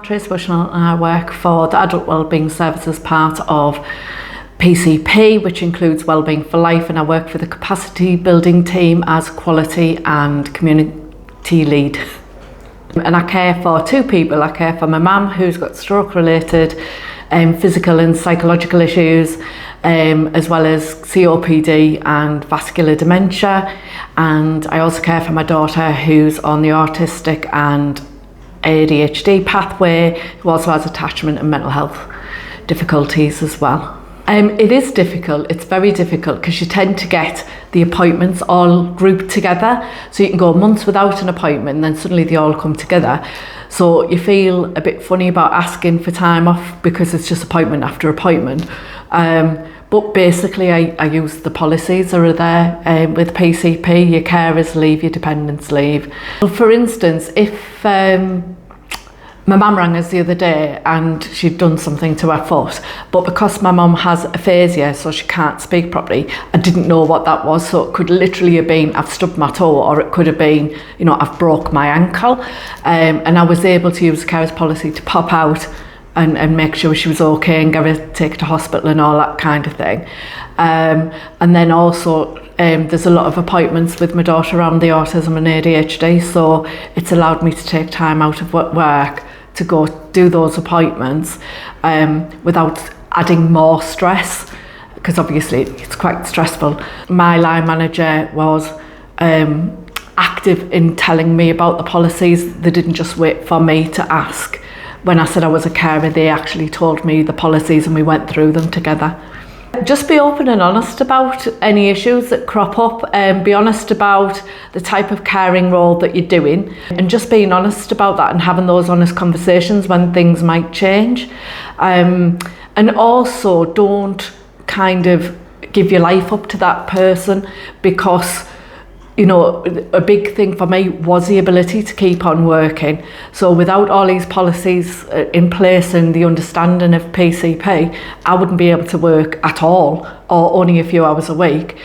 Tracy Bushnall and I work for the Adult Wellbeing Service as part of PCP, which includes Wellbeing for Life, and I work for the capacity building team as quality and community lead. And I care for two people. I care for my mum, who's got stroke related physical and psychological issues, as well as COPD and vascular dementia. And I also care for my daughter, who's on the autistic and ADHD pathway, who also has attachment and mental health difficulties as well. It is difficult, it's very difficult, because you tend to get the appointments all grouped together. So you can go months without an appointment and then suddenly they all come together. So you feel a bit funny about asking for time off because it's just appointment after appointment. But basically I use the policies that are there with PCP, your carers leave, your dependents leave. Well, for instance, if my mum rang us the other day and she'd done something to her foot, but because my mum has aphasia, so she can't speak properly, I didn't know what that was. So it could literally have been I've stubbed my toe, or it could have been, you know, I've broke my ankle. And I was able to use the carers policy to pop out and make sure she was okay and take her to hospital and all that kind of thing. And then also there's a lot of appointments with my daughter around the autism and ADHD, so it's allowed me to take time out of work to go do those appointments without adding more stress, because obviously it's quite stressful. My line manager was active in telling me about the policies. They didn't just wait for me to ask. When I said I was a carer, they actually told me the policies and we went through them together. Just be open and honest about any issues that crop up, and be honest about the type of caring role that you're doing, and just being honest about that and having those honest conversations when things might change. And also don't kind of give your life up to that person, because you know, a big thing for me was the ability to keep on working. So without all these policies in place and the understanding of PCP, I wouldn't be able to work at all, or only a few hours a week,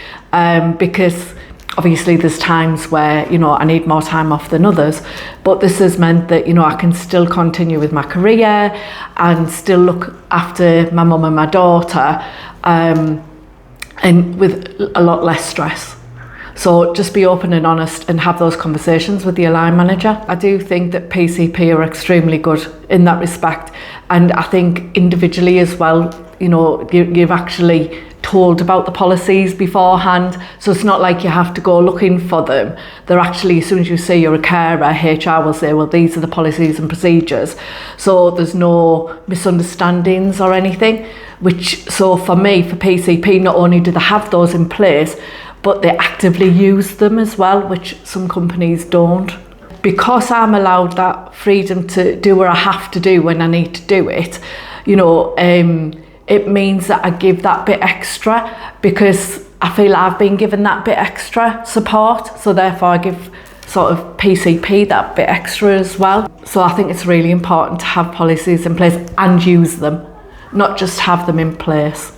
because obviously there's times where, you know, I need more time off than others. But this has meant that, you know, I can still continue with my career and still look after my mum and my daughter, and with a lot less stress. So just be open and honest and have those conversations with your line manager. I do think that PCP are extremely good in that respect. And I think individually as well, you know, you've actually told about the policies beforehand. So it's not like you have to go looking for them. They're actually, as soon as you say you're a carer, HR will say, well, these are the policies and procedures. So there's no misunderstandings or anything, so for me, for PCP, not only do they have those in place, but they actively use them as well, which some companies don't. Because I'm allowed that freedom to do what I have to do when I need to do it, you know, it means that I give that bit extra, because I feel I've been given that bit extra support, so therefore I give sort of PCP that bit extra as well. So I think it's really important to have policies in place and use them, not just have them in place.